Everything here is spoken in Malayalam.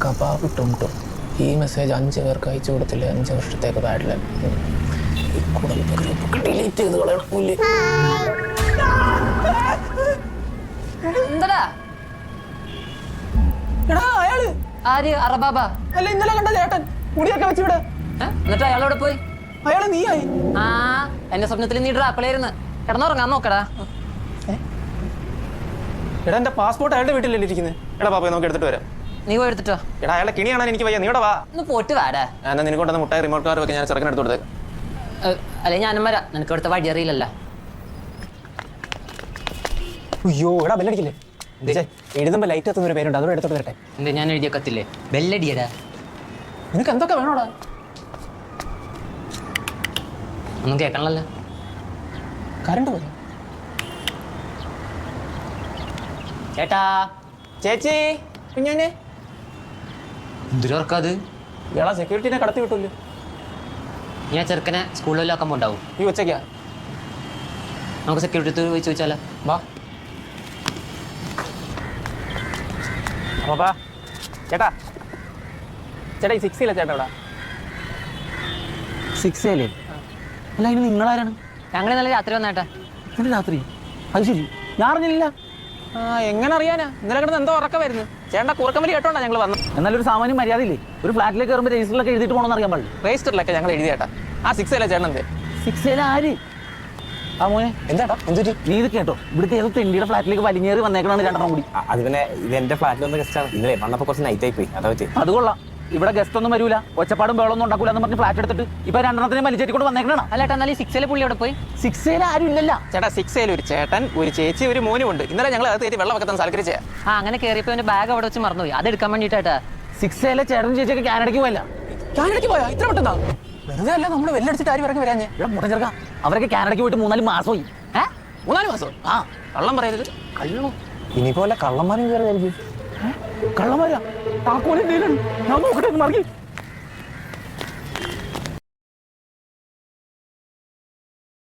കബാബ് ടുംട്ടും ഈ മെസ്സേജ് 5 പേർക്ക് അയച്ചു കൊടുത്തില്ലേ 5 വർഷത്തേക്ക് ബാഡ് ലക്ക്. ഈ കുടുംബ ഗ്രൂപ്പ് ഡിലീറ്റ് ചെയ്ത് കളയണമില്ലേ? എന്താ അയാള് ആര് അറബാബ അല്ല ഇന്നലെ കണ്ട ചേട്ടൻ മുടിയൊക്കെ വെച്ചിവിടെ. എന്നിട്ട് അയാളോട് പോയി അയാള് നീയായി. ആ എന്റെ സ്വപ്നത്തിൽ നീ ഡ്രാപ്പിളായിരുന്നു. കിടന്നുറങ്ങാൻ നോക്കടാ. എടാ എന്റെ പാസ്പോർട്ട് അയാളുടെ വീട്ടിലല്ലേ ഇരിക്കുന്നത്. എടാ പാപ്പ നമുക്ക് എടുത്തിട്ട് വരാം. നീ പോയി എടുത്തിട്ടോ. എടാ അയാളെ കിണിയാണ് എനിക്ക് വയ്യ. നീടെ വാ. ഒന്ന് പോയിട്ട് വാടാ. എന്നാ നിനക്കൊണ്ടെന്ന് മുട്ടായി റിമോട്ട് കാർ വെക്കാൻ ഞാൻ ചെറുക്കൻ എടുത്ത് കൊടുത്തേക്ക്. അല്ലെ ഞാനും വരാം. നിനക്ക് ഇവിടുത്തെ വഴി അറിയില്ലല്ലോ. അയ്യോ എടാ ബെല്ലടിക്കില്ലേ? എഴുതുമ്പോ ലൈറ്റ് എത്തുന്ന ഒരു പേരുണ്ട്, അതോടെ എടുത്തോട്ട് വരട്ടെ. എന്താ ഞാൻ എഴുതിയ കത്തില്ലേ ബെല്ലടിയടാ. നിനക്ക് എന്തൊക്കെ വേണോടാ? ഒന്നും കേൾക്കണല്ലോ. കറണ്ട് പോയി. ചേട്ടാ ചേച്ചി കുഞ്ഞാനെ എന്തൊരുവർക്കാത്. ഇയാളെ സെക്യൂരിറ്റിനെ കടത്തി വിട്ടില്ലോ. ഞാൻ ചെറുക്കനെ സ്കൂളിലാക്കാൻ പോണ്ടാവും. ഈ ഉച്ചയ്ക്കാ നമുക്ക് സെക്യൂരിറ്റി പോയി ചോദിച്ചാലോ. വാ. അപ്പാ ചേട്ടാ ചേട്ടാ ഈ 6 ചേട്ടാ ഇവിടെ 6 അല്ല അതിന് നിങ്ങളാരാണ്? ഞങ്ങൾ ഇന്നലെ രാത്രി വന്നേട്ടാ. ഇന്നലെ രാത്രി? അത് ശരി, ഞാൻ അറിഞ്ഞില്ല. എങ്ങനെ അറിയാനാ? ഇന്നലെ കിടന്ന് എന്തോ ഉറക്കമായിരുന്നു. ചേട്ടാ കൂർക്കമ്പലി കേട്ടോണ്ടാ ഞങ്ങൾ വന്നു. എന്നാലൊരു സാമാന്യം മര്യാദയില്ലേ? ഒരു ഫ്ലാറ്റിലേക്ക് കയറുമ്പോൾ രജിസ്റ്ററിലൊക്കെ എഴുതിയിട്ട് പോകണമെന്ന് അറിയാൻ പാടില്ല. രജിസ്റ്ററിലൊക്കെ ഞങ്ങൾ എഴുതി ചേട്ടാ. ആ 6 ചേട്ടൻ എന്തേ? 6 ആര്? ആ മോനെ എന്താട്ടാ എന്തൊരു നീ ഇത് കേട്ടോ, ഇവിടുത്തെ ഏതോ തെണ്ടിയുടെ ഫ്ലാറ്റിലേക്ക് വലിഞ്ഞേറി വന്നേക്കണാണ് 2 കൂടി. അത് പിന്നെ ഇത് എന്റെ ഫ്ലാറ്റിൽ വന്ന ഗസ്റ്റ് ആണ്. ഇന്നലെ വന്നപ്പോ കുറച്ച് നൈറ്റ് ആയി പോയി, അതാ പറ്റി. അത് കൊള്ളാം. ഇവിടെ ഗസ്റ്റ് ഒന്നും വരൂല, ഒച്ചപ്പാടും ബഹളൊന്നും ഉണ്ടാക്കൂല എന്ന് പറഞ്ഞ് ഫ്ലാറ്റ് എടുത്തിട്ട് ഇപ്പൊ 2 വലിച്ചേറ്റിക്കൊണ്ട് വന്നേക്കണാ. അല്ലേട്ടാ എന്നാലും 6 പുള്ളി അവിടെ പോയി. 6 ആരും ഇല്ലല്ല ചേട്ടാ. 6 ഒരു ചേട്ടൻ, ഒരു ചേച്ചി, ഒരു മോനും ഉണ്ട്. ഇന്നലെ ഞങ്ങൾ അത് കയറ്റി വെള്ളം വെക്കാൻ സൽക്കരിച്ചേ. ആ അങ്ങനെ കയറിയപ്പോ എന്റെ ബാഗ് അവിടെ വെച്ച് മറന്നുപോയി. അത് എടുക്കാൻ വേണ്ടിട്ടാ. 6 ചേട്ടൻ ചേച്ചിയൊക്കെ കാനഡയ്ക്ക് പോയല്ല. കാനഡയ്ക്ക് പോയാ? ഇത്ര പെട്ടെന്നാ? വെറുതെ അല്ല നമ്മൾ വെല്ലടിച്ചിട്ട് ആരും ഇറങ്ങി വരാഞ്ഞേ. ഇവിടെ മുട്ടൻ ചേർക്ക അവരൊക്കെ കാനഡയ്ക്ക് പോയിട്ട് 3-4 മാസമായി. 3-4 മാസം? ആ കള്ളം പറയരുത്. കള്ളോ? ഇനിയിപ്പോലെ കള്ളന്മാരും കയറിയായിരിക്കും. കള്ളന്മാരാ? താക്കോലും ഞാൻ നോക്കട്ടെ, മറിയും.